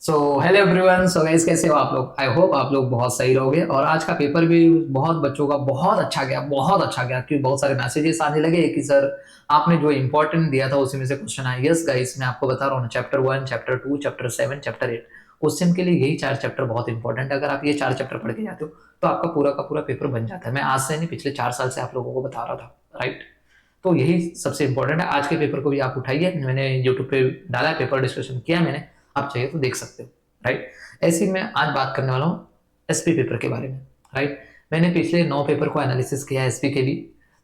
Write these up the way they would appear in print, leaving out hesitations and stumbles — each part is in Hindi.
So hello everyone. So guys, कैसे हो आप लोग? आई होप आप लोग बहुत सही रहोगे। और आज का पेपर भी बहुत बच्चों का बहुत अच्छा गया, बहुत अच्छा गया, क्योंकि बहुत सारे मैसेजेस आने लगे कि सर आपने जो इंपॉर्टेंट दिया था उसी में से क्वेश्चन आया। यस गाइस, मैं आपको बता रहा हूँ, chapter 1, chapter 2, chapter 7, chapter 8 question के लिए यही चार चैप्टर बहुत इंपॉर्टेंट है। अगर आप ये चार चैप्टर पढ़ के जाते हो तो आपका पूरा का पूरा पेपर बन जाता है। मैं आज से नहीं, पिछले 4 साल से आप लोगों को बता रहा था, राइट? तो यही सबसे इंपॉर्टेंट है। आज के पेपर को भी आप उठाइए, मैंने यूट्यूब पे डाला है, पेपर डिस्कशन किया मैंने, आप चाहिए तो देख सकते हो, राइट? ऐसे ही मैं आज बात करने वाला हूँ एसपी पेपर के बारे में, राइट? मैंने पिछले 9 पेपर को एनालिसिस किया है एसपी के भी,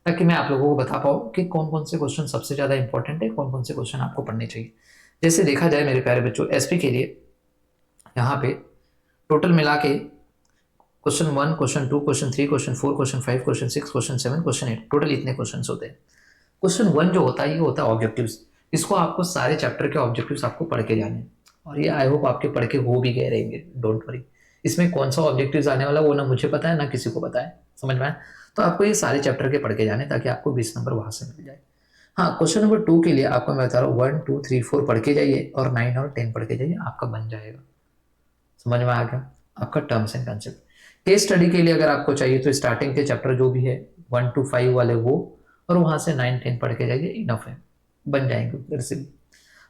ताकि मैं आप लोगों को बता पाऊँ कि कौन कौन से क्वेश्चन सबसे ज़्यादा इंपॉर्टेंट है, कौन कौन से क्वेश्चन आपको पढ़ने चाहिए। जैसे देखा जाए मेरे प्यारे बच्चों, एसपी के लिए यहाँ पे टोटल मिला के question 1, question 2, question 3, question 4, question 5, question 6, question 7, question 8, total इतने क्वेश्चन होते हैं। क्वेश्चन 1 जो होता है ये होता है ऑब्जेक्टिव्स। इसको आपको सारे चैप्टर के ऑब्जेक्टिव्स आपको पढ़ के जाने हैं। और ये आई होप आपके पढ़ के हो भी गए रहेंगे, डोंट वरी। इसमें कौन सा ऑब्जेक्टिव्स आने वाला वो ना मुझे पता है ना किसी को पता है, समझ में आया? तो आपको ये सारे चैप्टर के पढ़ के जाने, ताकि आपको 20 नंबर वहां से मिल जाए। हाँ, क्वेश्चन नंबर 2 के लिए आपको मैं बता रहा हूँ, 1, 2, 3, 4 पढ़ के जाइए और 9 और 10 पढ़ के जाइए, आपका बन जाएगा। समझ में आ गया आपका terms and concept. Case study के लिए अगर आपको चाहिए तो स्टार्टिंग के चैप्टर जो भी है 1 to 5 वाले वो, और वहां से 9, 10 पढ़ के जाइए, इनफ है, बन जाएंगे उधर से भी।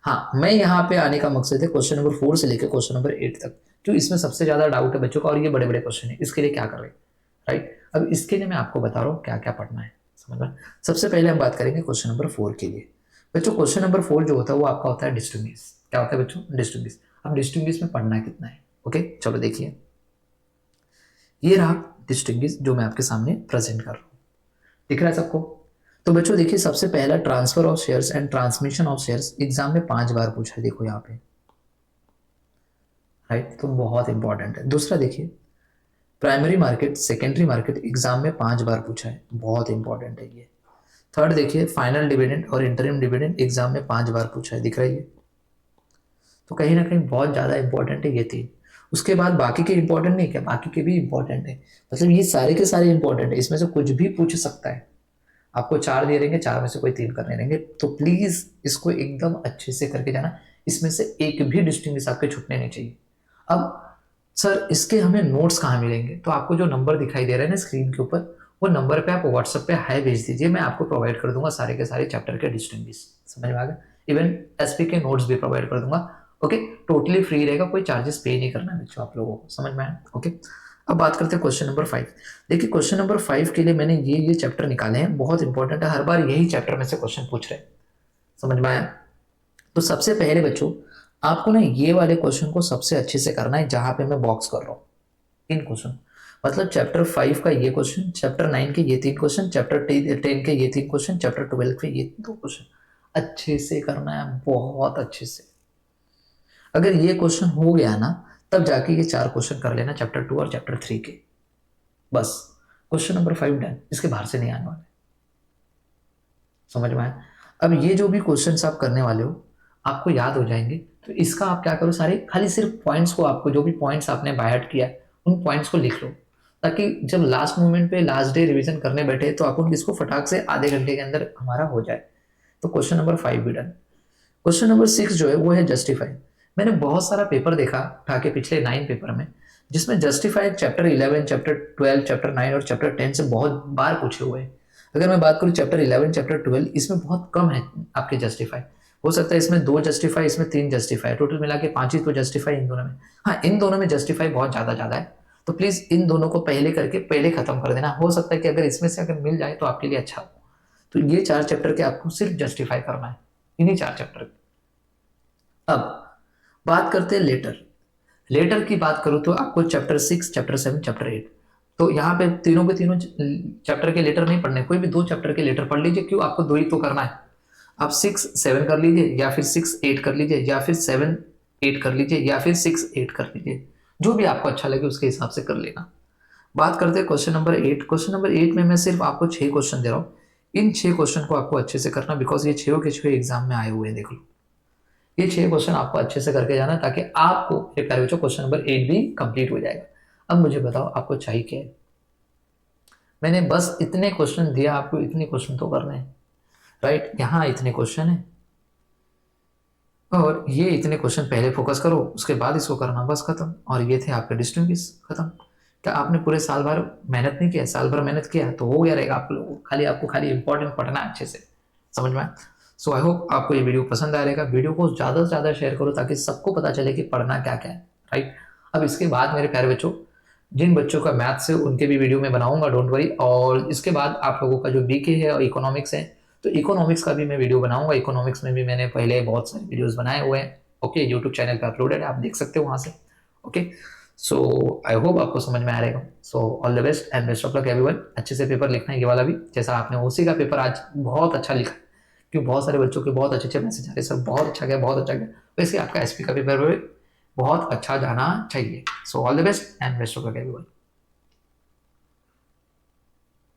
हाँ, मैं यहाँ पे आने का मकसद है क्वेश्चन नंबर 4 से लेकर क्वेश्चन नंबर 8 तक, जो इसमें सबसे ज्यादा डाउट है बच्चों का, और ये बड़े बड़े क्वेश्चन है, इसके लिए क्या कर रहे हैं, राइट? अब इसके लिए मैं आपको बता रहा हूँ क्या क्या पढ़ना है, समझ में? सबसे पहले हम बात करेंगे क्वेश्चन नंबर 4 के लिए। बच्चों क्वेश्चन नंबर 4 जो होता है वो आपका होता है डिस्टिंग्विश। क्या होता है बच्चों? डिस्टिंग्विश। अब डिस्टिंग्विश में पढ़ना कितना है? ओके, चलो देखिए, ये रहा डिस्टिंग्विश जो मैं आपके सामने प्रेजेंट कर रहा हूँ। दिख रहा है सबको? तो बच्चों देखिए, सबसे पहला transfer of shares and transmission of shares exam में 5 बार पूछा है, देखो यहाँ पे, राइट? तो बहुत इंपॉर्टेंट है। दूसरा देखिए, primary market secondary market exam में 5 बार पूछा है, बहुत इंपॉर्टेंट है ये। थर्ड देखिए, फाइनल डिविडेंड और इंटरिम डिविडेंड एग्जाम में 5 बार पूछा है, दिख रहा है ये? तो कहीं ना कहीं बहुत ज्यादा इंपॉर्टेंट है ये तीन। उसके बाद बाकी के इंपॉर्टेंट नहीं, क्या बाकी के भी इंपॉर्टेंट है? मतलब ये सारे के सारे इंपॉर्टेंट है, इसमें से कुछ भी पूछ सकता है। आपको 4 दे देंगे, 4 में से कोई 3 करने देंगे, तो प्लीज इसको एकदम अच्छे से करके जाना। इसमें से एक भी डिस्टिंग्विश आपके छूटने नहीं चाहिए। अब सर इसके हमें नोट्स कहाँ मिलेंगे? तो आपको जो नंबर दिखाई दे रहा है ना स्क्रीन के ऊपर, वो नंबर पे आप व्हाट्सएप पे हाई भेज दीजिए, मैं आपको प्रोवाइड कर दूंगा सारे के सारे चैप्टर के डिस्टिंग्विश। समझ में आ गया? इवन एसपी के नोट्स भी प्रोवाइड कर दूंगा। ओके, टोटली फ्री रहेगा, कोई चार्जेस पे नहीं करना है बच्चों आप लोगों को, समझ में आया? ओके, अब बात करते हैं क्वेश्चन नंबर 5। देखिए क्वेश्चन नंबर 5 के लिए मैंने ये चैप्टर निकाले हैं, बहुत इंपॉर्टेंट है, हर बार यही चैप्टर में से क्वेश्चन पूछ रहे हैं। समझ में आया? तो सबसे पहले बच्चों, आपको ना ये वाले क्वेश्चन को सबसे अच्छे से करना है, जहां पे मैं बॉक्स कर रहा हूँ। 3 क्वेश्चन, मतलब चैप्टर 5 का ये क्वेश्चन, चैप्टर 9 के ये 3 क्वेश्चन, चैप्टर 10 के ये 3 क्वेश्चन, चैप्टर 12 के ये 2 क्वेश्चन, अच्छे से करना है, बहुत अच्छे से। अगर ये क्वेश्चन हो गया ना, तब जाके ये 4 क्वेश्चन कर लेना चैप्टर 2 और चैप्टर 3 के, बस। क्वेश्चन नंबर 5 डन, इसके बाहर से नहीं आने वाले। समझ में आया? अब ये जो भी क्वेश्चन आप करने वाले हो आपको याद हो जाएंगे, तो इसका आप क्या करो, सारे खाली सिर्फ पॉइंट्स को, आपको जो भी पॉइंट्स आपने बाय हार्ट किया उन पॉइंट्स को लिख लो, ताकि जब लास्ट मोमेंट पे लास्ट डे रिवीजन करने बैठे तो अपन इसको फटाक से आधे घंटे के अंदर हमारा हो जाए। तो क्वेश्चन नंबर 5 भी डन। क्वेश्चन नंबर 6 जो है वो है जस्टिफाई। मैंने बहुत सारा पेपर देखा उठा के पिछले 9 पेपर में, जिसमें जस्टिफाई चैप्टर 11, चैप्टर 12, चैप्टर 9 और चैप्टर 10 से बहुत बार पूछे हुए हैं। अगर मैं बात करूं चैप्टर 11, चैप्टर 12, इसमें बहुत कम है आपके जस्टिफाई। हो सकता है इसमें 2 जस्टिफाई, इसमें 3 जस्टिफाई, टोटल मिला के 5 ही तो जस्टिफाई इन दोनों में। हाँ, इन दोनों में जस्टिफाई बहुत ज्यादा ज्यादा है, तो प्लीज इन दोनों को पहले करके पहले खत्म कर देना। हो सकता है कि अगर इसमें से अगर मिल जाए तो आपके लिए अच्छा हो। तो ये 4 चैप्टर के आपको सिर्फ जस्टिफाई करना है, इन्हीं 4 चैप्टर। अब बात करते हैं लेटर। लेटर की बात करूं तो आपको चैप्टर 6, चैप्टर 7, चैप्टर 8, तो यहाँ पे तीनों के तीनों चैप्टर के लेटर नहीं पढ़ने, कोई भी 2 चैप्टर के लेटर पढ़ लीजिए। क्यों? आपको 2 ही तो करना है। आप 6, 7 कर लीजिए, या फिर 6, 8 कर लीजिए, या फिर 7, 8 कर लीजिए, या फिर 6, 8 कर लीजिए, जो भी आपको अच्छा लगे उसके हिसाब से कर लेना। बात करते हैं क्वेश्चन नंबर 8। क्वेश्चन नंबर 8 में मैं सिर्फ आपको 6 क्वेश्चन दे रहा हूँ। इन 6 क्वेश्चन को आपको अच्छे से करना, बिकॉज ये 6 के 6 एग्जाम में आए हुए हैं, देख लो। ये 6 क्वेश्चन आपको अच्छे से करके जाना, ताकि आपको मेरे प्यारे बच्चों क्वेश्चन नंबर 8 भी कंप्लीट हो जाएगा। अब मुझे बताओ आपको चाहिए क्या है? मैंने बस इतने क्वेश्चन दिया आपको, इतने क्वेश्चन तो करने हैं, राइट? यहाँ इतने क्वेश्चन है, और ये इतने क्वेश्चन पहले फोकस करो, उसके बाद इसको करना, बस खत्म। और ये थे आपके डिस्टिंग्विश, खत्म। क्या आपने पूरे साल भर मेहनत नहीं किया? साल भर मेहनत किया तो हो गया रहेगा आप लोग, खाली आपको खाली इंपॉर्टेंट पढ़ना है अच्छे से, समझ में। सो आई होप आपको ये वीडियो पसंद आएगा। वीडियो को ज़्यादा से ज़्यादा शेयर करो ताकि सबको पता चले कि पढ़ना क्या क्या है, राइट। अब इसके बाद मेरे प्यारे बच्चों, जिन बच्चों का मैथ्स है उनके भी वीडियो मैं बनाऊंगा, डोंट वरी। और इसके बाद आप लोगों का जो बीके है और इकोनॉमिक्स है, तो इकोनॉमिक्स का भी मैं वीडियो बनाऊंगा। इकोनॉमिक्स में भी मैंने पहले बहुत सारे वीडियोस बनाए हुए हैं, ओके, यूट्यूब चैनल पे अपलोडेड है, आप देख सकते हो वहाँ से, ओके। सो आई होप आपको समझ में आ रहेगा। So all the best and best of luck everyone. अच्छे से पेपर लिखना है ये वाला भी, जैसा आपने ओसी का पेपर आज बहुत अच्छा लिखा, क्योंकि बहुत सारे बच्चों के बहुत अच्छे अच्छे मैसेज आ रहे, सर बहुत अच्छा गया, बहुत अच्छा गया। वैसे आपका एसपी का पेपर भी बहुत अच्छा जाना चाहिए। So all the best and best of luck everyone.